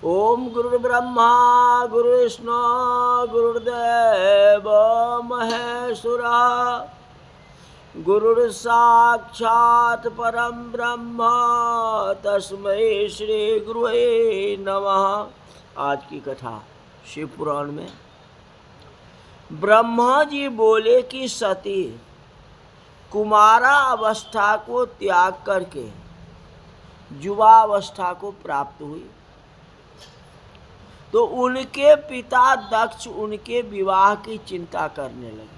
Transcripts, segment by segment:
ओम गुरुर्ब्रह्मा गुरुर्विष्णु गुरुर्देव महेश्वरा गुरुर्साक्षात् परम ब्रह्म तस्मै श्री गुरुवे नमः। आज की कथा शिव पुराण में ब्रह्मा जी बोले कि सती कुमारा अवस्था को त्याग करके युवा अवस्था को प्राप्त हुई तो उनके पिता दक्ष उनके विवाह की चिंता करने लगे।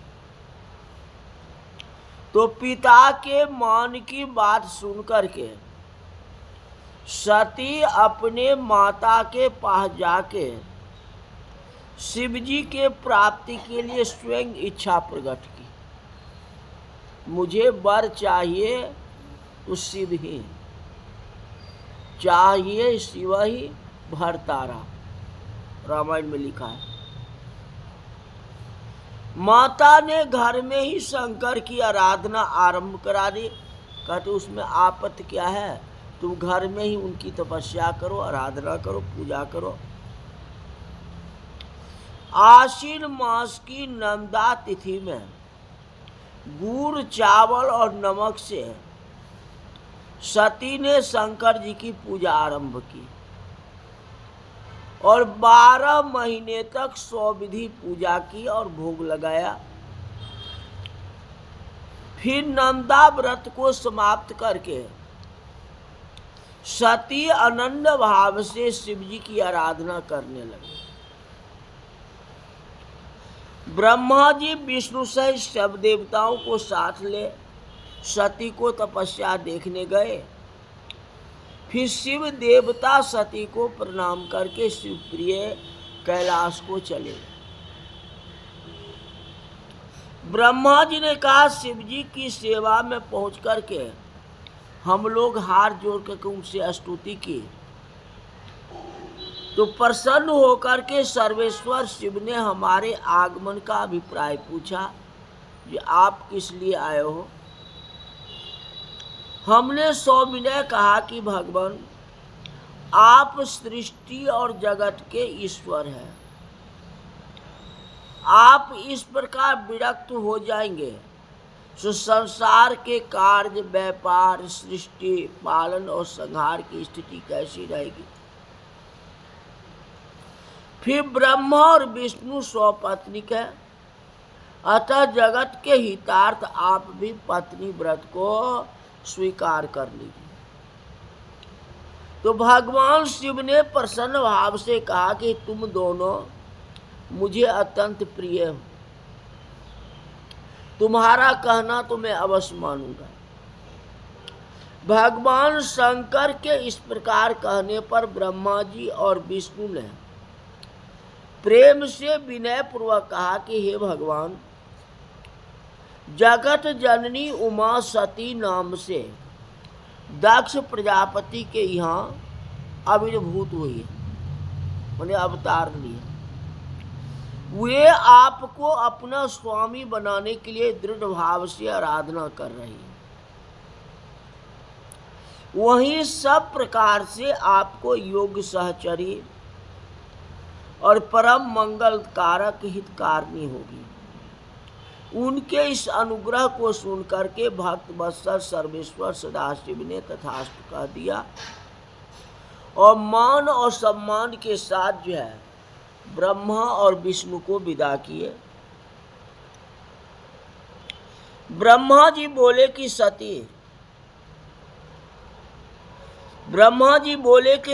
तो पिता के मान की बात सुनकर के सती अपने माता के पास जाके शिवजी के प्राप्ति के लिए स्वयं इच्छा प्रकट की। मुझे वर चाहिए तो शिव ही चाहिए, शिव ही भरतारा, रामायण में लिखा है। माता ने घर में ही शंकर की आराधना आरंभ करा दी। कहते उसमें आपत्ति क्या है, तुम घर में ही उनकी तपस्या करो, आराधना करो, पूजा करो। आश्विन मास की नंदा तिथि में गुड़ चावल और नमक से सती ने शंकर जी की पूजा आरंभ की और 12 महीने तक 100 विधि पूजा की और भोग लगाया। फिर नंदा व्रत को समाप्त करके सती अनन्य भाव से शिव जी की आराधना करने लगे। ब्रह्मा जी विष्णु सहित सब देवताओं को साथ ले सती को तपस्या देखने गए। फिर शिव देवता सती को प्रणाम करके शिवप्रिय कैलाश को चले। ब्रह्मा जी ने कहा शिव जी की सेवा में पहुंच करके हम लोग हाथ जोड़ करके उनसे स्तुति की तो प्रसन्न होकर के सर्वेश्वर शिव ने हमारे आगमन का अभिप्राय पूछा कि आप किस लिए आए हो। हमने सौविनय कहा कि भगवान आप सृष्टि और जगत के ईश्वर हैं। आप इस प्रकार विरक्त हो जाएंगे तो संसार के कार्य, व्यापार, सृष्टि, पालन और संहार की स्थिति कैसी रहेगी। फिर ब्रह्मा और विष्णु स्वपत्निक है, अतः जगत के हितार्थ आप भी पत्नी व्रत को स्वीकार कर लीजिए। तो भगवान शिव ने प्रसन्न भाव से कहा कि तुम दोनों मुझे अत्यंत प्रिय हो, तुम्हारा कहना तो मैं अवश्य मानूंगा। भगवान शंकर के इस प्रकार कहने पर ब्रह्मा जी और विष्णु ने प्रेम से विनय पूर्वक कहा कि हे भगवान, जगत जननी उमा सती नाम से दक्ष प्रजापति के यहाँ आविर्भूत हुई है, उन्हें अवतार लिए। वे आपको अपना स्वामी बनाने के लिए दृढ़ भाव से आराधना कर रही है। वहीं सब प्रकार से आपको योग्य सहचरी और परम मंगल कारक हितकारिणी होगी। उनके इस अनुग्रह को सुनकर के भक्त वत्सल सर्वेश्वर सदाशिव ने तथास्तु कह दिया और मान और सम्मान के साथ जो है ब्रह्मा और विष्णु को विदा किए। ब्रह्मा जी बोले कि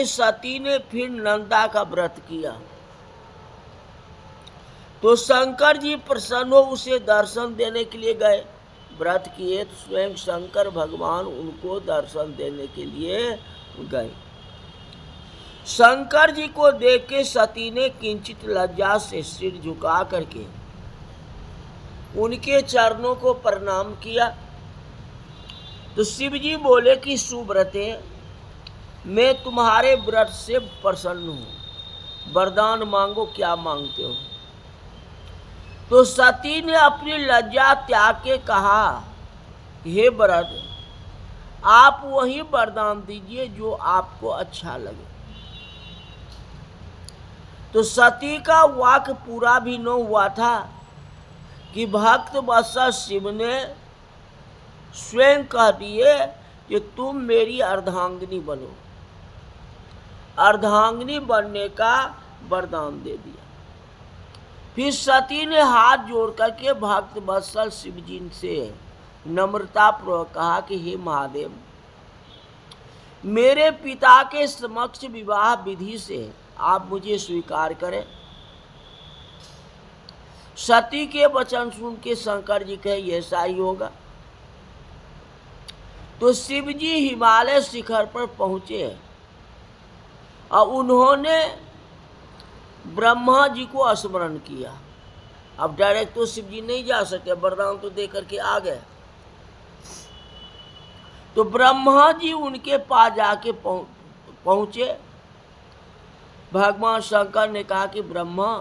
सती ने फिर नंदा का व्रत किया तो शंकर जी प्रसन्न हो उसे दर्शन देने के लिए गए। व्रत किए तो स्वयं शंकर भगवान उनको दर्शन देने के लिए गए। शंकर जी को देख के सती ने किंचित लज्जा से सिर झुका करके उनके चरणों को प्रणाम किया। तो शिव जी बोले कि सुव्रते, मैं तुम्हारे व्रत से प्रसन्न हूँ, वरदान मांगो, क्या मांगते हो। तो सती ने अपनी लज्जा त्याग के कहा, हे व्रत, आप वही वरदान दीजिए जो आपको अच्छा लगे। तो सती का वाक्य पूरा भी न हुआ था कि भक्त वत्सल शिव ने स्वयं कह दिए कि तुम मेरी अर्धांगिनी बनो, अर्धांगिनी बनने का वरदान दे दिया। फिर सती ने हाथ जोड़ करके भक्त वत्सल शिव जी से नम्रता पूर्वक कहा कि हे महादेव, मेरे पिता के समक्ष विवाह विधि से आप मुझे स्वीकार करें। सती के वचन सुन के शंकर जी कहे ऐसा ही होगा। तो शिव जी हिमालय शिखर पर पहुंचे और उन्होंने ब्रह्मा जी को स्मरण किया। अब डायरेक्ट तो शिव जी नहीं जा सके, वरदान तो दे करके आ गए। तो ब्रह्मा जी उनके पास जाके पहुंचे। भगवान शंकर ने कहा कि ब्रह्मा,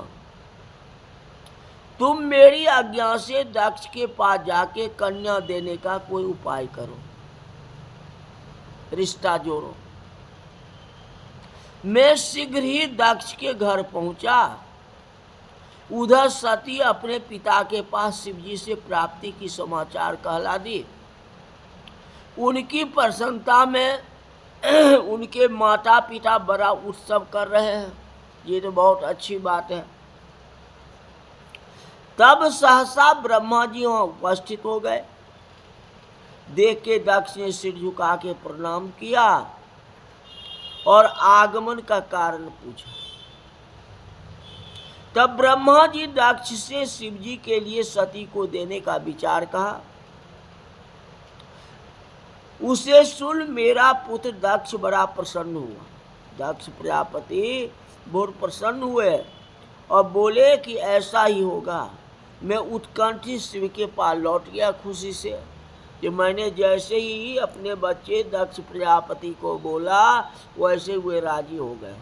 तुम मेरी आज्ञा से दक्ष के पास जाके कन्या देने का कोई उपाय करो, रिश्ता जोड़ो। मैं शीघ्र ही दक्ष के घर पहुंचा। उधर सती अपने पिता के पास शिव जी से प्राप्ति की समाचार कहला दी। उनकी प्रसन्नता में उनके माता पिता बड़ा उत्सव कर रहे हैं। ये तो बहुत अच्छी बात है। तब सहसा ब्रह्मा जी वहां उपस्थित हो गए। देख के दक्ष ने सिर झुका के प्रणाम किया और आगमन का कारण पूछा। तब ब्रह्मा जी दक्ष से शिव जी के लिए सती को देने का विचार कहा। उसे सुन मेरा पुत्र दक्ष बड़ा प्रसन्न हुआ। दक्ष प्रजापति बहुत प्रसन्न हुए और बोले कि ऐसा ही होगा। मैं उत्कंठित शिव के पास लौट गया खुशी से कि मैंने जैसे ही अपने बच्चे दक्ष प्रजापति को बोला वैसे वे राजी हो गए।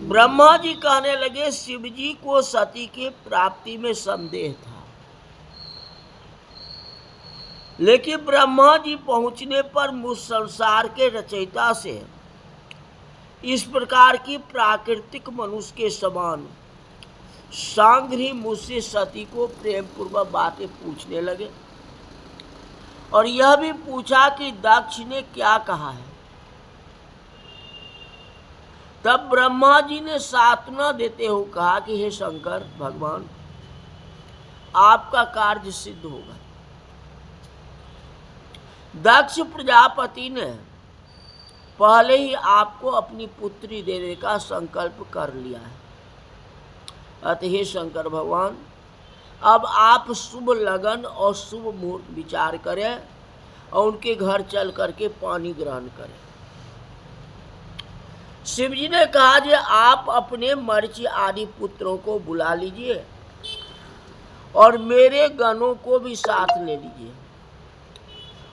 ब्रह्मा जी कहने लगे शिव जी को सती के प्राप्ति में संदेह था, लेकिन ब्रह्मा जी पहुंचने पर मुझ संसार के रचयिता से इस प्रकार की प्राकृतिक मनुष्य के समान सांघ्र ही मुझसे सती को प्रेम पूर्वक बातें पूछने लगे और यह भी पूछा कि दक्ष ने क्या कहा है। तब ब्रह्मा जी ने सांत्वना देते हुए कहा कि हे शंकर भगवान, आपका कार्य सिद्ध होगा। दक्ष प्रजापति ने पहले ही आपको अपनी पुत्री देने का संकल्प कर लिया है। अतः हे शंकर भगवान, अब आप शुभ लगन और शुभ मुहूर्त विचार करें और उनके घर चल करके पानी ग्रहण करें। शिव जी ने कहा कि आप अपने मर्ची आदि पुत्रों को बुला लीजिए और मेरे गणों को भी साथ ले लीजिए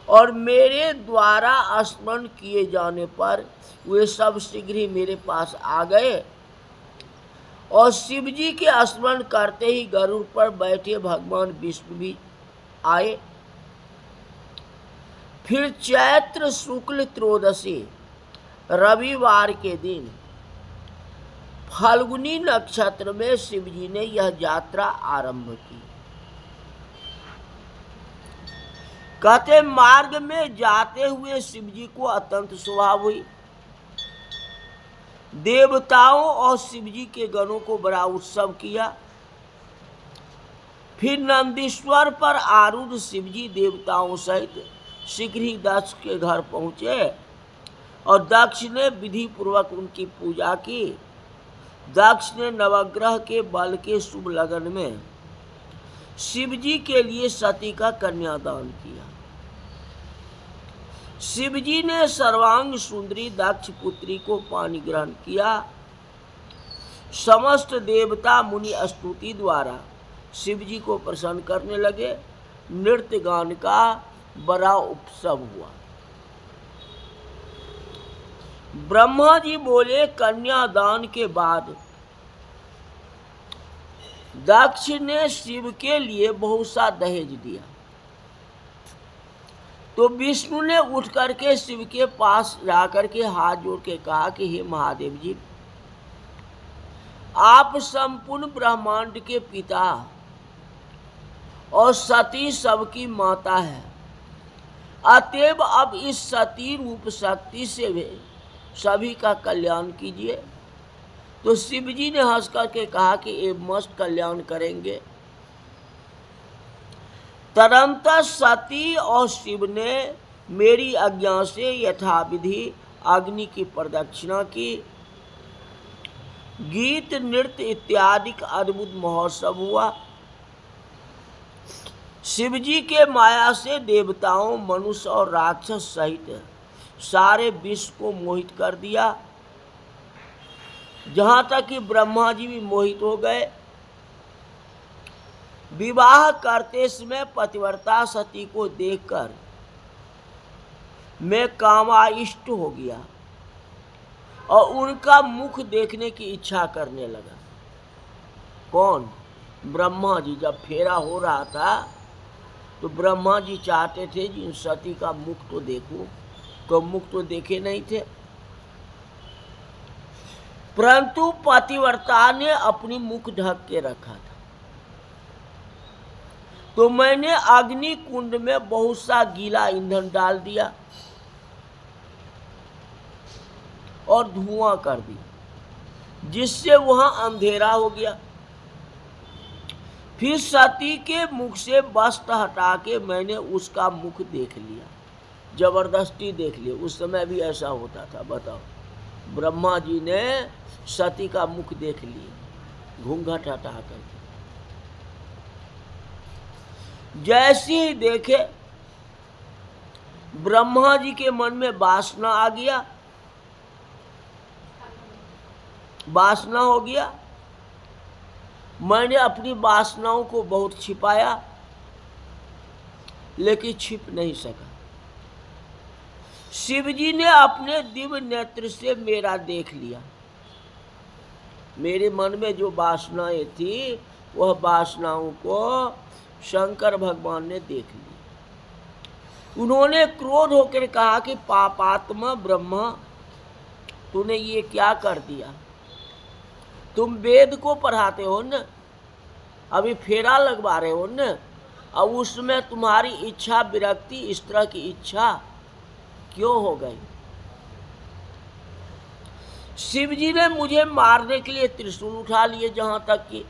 और मेरे द्वारा स्मरण किए जाने पर वे सब शीघ्र ही मेरे पास आ गए। और शिव जी के स्मरण करते ही गरुड़ पर बैठे भगवान विष्णु भी आए। फिर चैत्र शुक्ल त्रयोदशी रविवार के दिन फाल्गुनी नक्षत्र में शिव जी ने यह यात्रा आरंभ की। कहते मार्ग में जाते हुए शिव जी को अत्यंत शोभा हुई। देवताओं और शिव जी के गणों को बड़ा उत्सव किया। फिर नंदीश्वर पर आरूढ़ शिव जी देवताओं सहित शीघ्र ही दक्ष के घर पहुंचे और दक्ष ने विधि पूर्वक उनकी पूजा की। दक्ष ने नवग्रह के बल के शुभ लगन में शिव जी के लिए सती का कन्यादान किया। शिव जी ने सर्वांग सुंदरी दक्ष पुत्री को पानी ग्रहण किया। समस्त देवता मुनि स्तुति द्वारा शिव जी को प्रसन्न करने लगे। नृत्य गान का बड़ा उत्सव हुआ। ब्रह्मा जी बोले कन्यादान के बाद दक्ष ने शिव के लिए बहुत सा दहेज दिया। तो विष्णु ने उठ करके शिव के पास जाकर के हाथ जोड़ के कहा कि हे महादेव जी, आप संपूर्ण ब्रह्मांड के पिता और सती सबकी माता है, अतएव अब इस सती रूप शक्ति से भी सभी का कल्याण कीजिए। तो शिव जी ने हंस करके कहा कि ये मस्त कल्याण करेंगे। तुरंत सती और शिव ने मेरी आज्ञा से यथाविधि अग्नि की प्रदक्षिणा की। गीत नृत्य इत्यादि का अद्भुत महोत्सव हुआ। शिव जी के माया से देवताओं, मनुष्य और राक्षस सहित सारे विश्व को मोहित कर दिया, जहां तक कि ब्रह्मा जी भी मोहित हो गए। विवाह करते समय पतिव्रता सती को देखकर मैं कामाइष्ट हो गया और उनका मुख देखने की इच्छा करने लगा। कौन? ब्रह्मा जी। जब फेरा हो रहा था तो ब्रह्मा जी चाहते थे जिन सती का मुख तो देखूं, तो मुख तो देखे नहीं थे, परंतु पतिव्रता ने अपनी मुख ढक के रखा था। तो मैंने अग्नि कुंड में बहुत सा गीला ईंधन डाल दिया और धुआं कर दिया, जिससे वहां अंधेरा हो गया। फिर सती के मुख से वस्त्र हटा के मैंने उसका मुख देख लिया, जबरदस्ती देख लिया। उस समय भी ऐसा होता था, बताओ। ब्रह्मा जी ने सती का मुख देख लिया घूंघट हटा करके। जैसे ही देखे ब्रह्मा जी के मन में वासना आ गया, वासना हो गया। मैंने अपनी वासनाओं को बहुत छिपाया, लेकिन छिप नहीं सका। शिव जी ने अपने दिव्य नेत्र से मेरा देख लिया। मेरे मन में जो वासनाएं थी, वह वासनाओं को शंकर भगवान ने देख लिया। उन्होंने क्रोध होकर कहा कि पापात्मा ब्रह्मा, तूने ये क्या कर दिया? तुम वेद को पढ़ाते हो न, अभी फेरा लगवा रहे हो न, और उसमें तुम्हारी इच्छा विरक्ति, इस तरह की इच्छा क्यों हो गई? शिव जी ने मुझे मारने के लिए त्रिशूल उठा लिए। जहां तक कि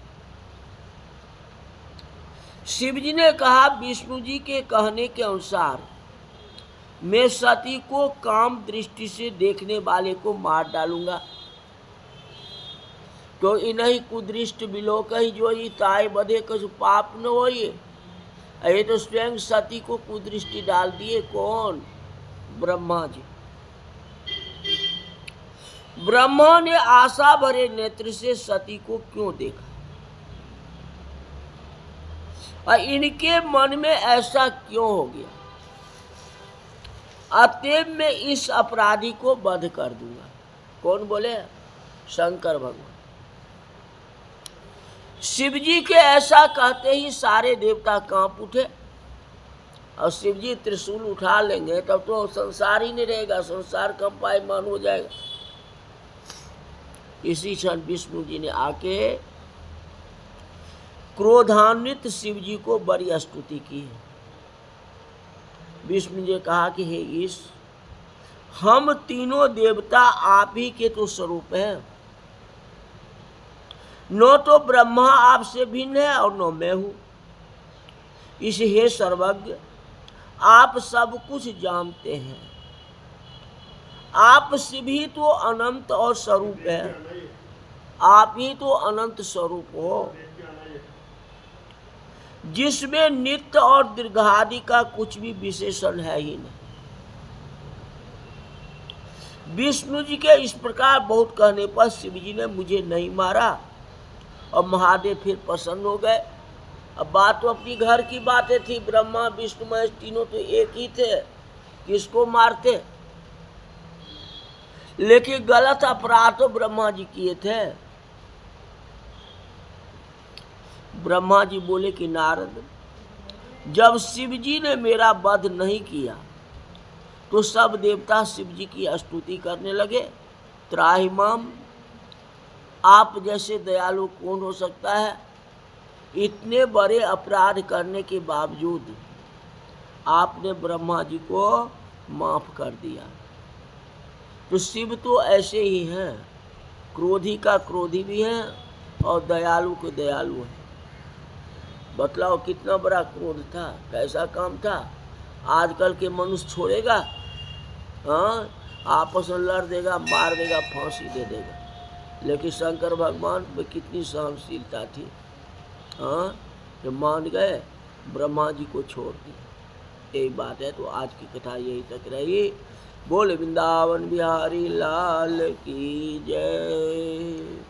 शिव जी ने कहा, विष्णु जी के कहने के अनुसार मैं सती को काम दृष्टि से देखने वाले को मार डालूंगा। तो इन्हीं कुदृष्ट बिलोक ही जो ही ताय बधे कछु पाप न हो। ये तो स्वयं सती को कुदृष्टि डाल दिए। कौन? ब्रह्मा जी। ब्रह्मा ने आशा भरे नेत्र से सती को क्यों देखा, और इनके मन में ऐसा क्यों हो गया? अतएव मैं इस अपराधी को वध कर दूंगा। कौन बोले? शंकर भगवान। शिव जी के ऐसा कहते ही सारे देवता कांप उठे, और शिव जी त्रिशूल उठा लेंगे तब तो संसार ही नहीं रहेगा, संसार कंपायमान हो जाएगा। इसी क्षण विष्णु जी ने आके क्रोधान्वित शिव जी को बड़ी स्तुति की है। विष्णु जी ने कहा कि हे ईश, हम तीनों देवता आप ही के तो स्वरूप हैं। न तो ब्रह्मा आपसे भिन्न है और न मैं हूं। इस हे सर्वज्ञ, आप सब कुछ जानते हैं। आप शिव ही तो अनंत और स्वरूप है। आप ही तो अनंत स्वरूप हो, जिसमें नित्य और दीर्घादि का कुछ भी विशेषण है ही नहीं। विष्णु जी के इस प्रकार बहुत कहने पर शिव जी ने मुझे नहीं मारा, और महादेव फिर प्रसन्न हो गए। अब बात तो अपनी घर की बातें थी। ब्रह्मा विष्णु महेश तीनों तो एक ही थे, किसको मारते? लेकिन गलत अपराध तो ब्रह्मा जी किए थे। ब्रह्मा जी बोले कि नारद, जब शिव जी ने मेरा वध नहीं किया तो सब देवता शिव जी की स्तुति करने लगे। त्राहिमाम, आप जैसे दयालु कौन हो सकता है? इतने बड़े अपराध करने के बावजूद आपने ब्रह्मा जी को माफ कर दिया। तो शिव तो ऐसे ही हैं, क्रोधी का क्रोधी भी हैं और दयालु के दयालु हैं। बतलाओ कितना बड़ा क्रोध था, कैसा काम था। आजकल के मनुष्य छोड़ेगा? हाँ, आपस में लड़ देगा, मार देगा, फांसी दे देगा। लेकिन शंकर भगवान में कितनी सहनशीलता थी। हाँ, जो मान गए, ब्रह्मा जी को छोड़ दिया। यही बात है। तो आज की कथा यही तक रही। बोल वृंदावन बिहारी लाल की जय।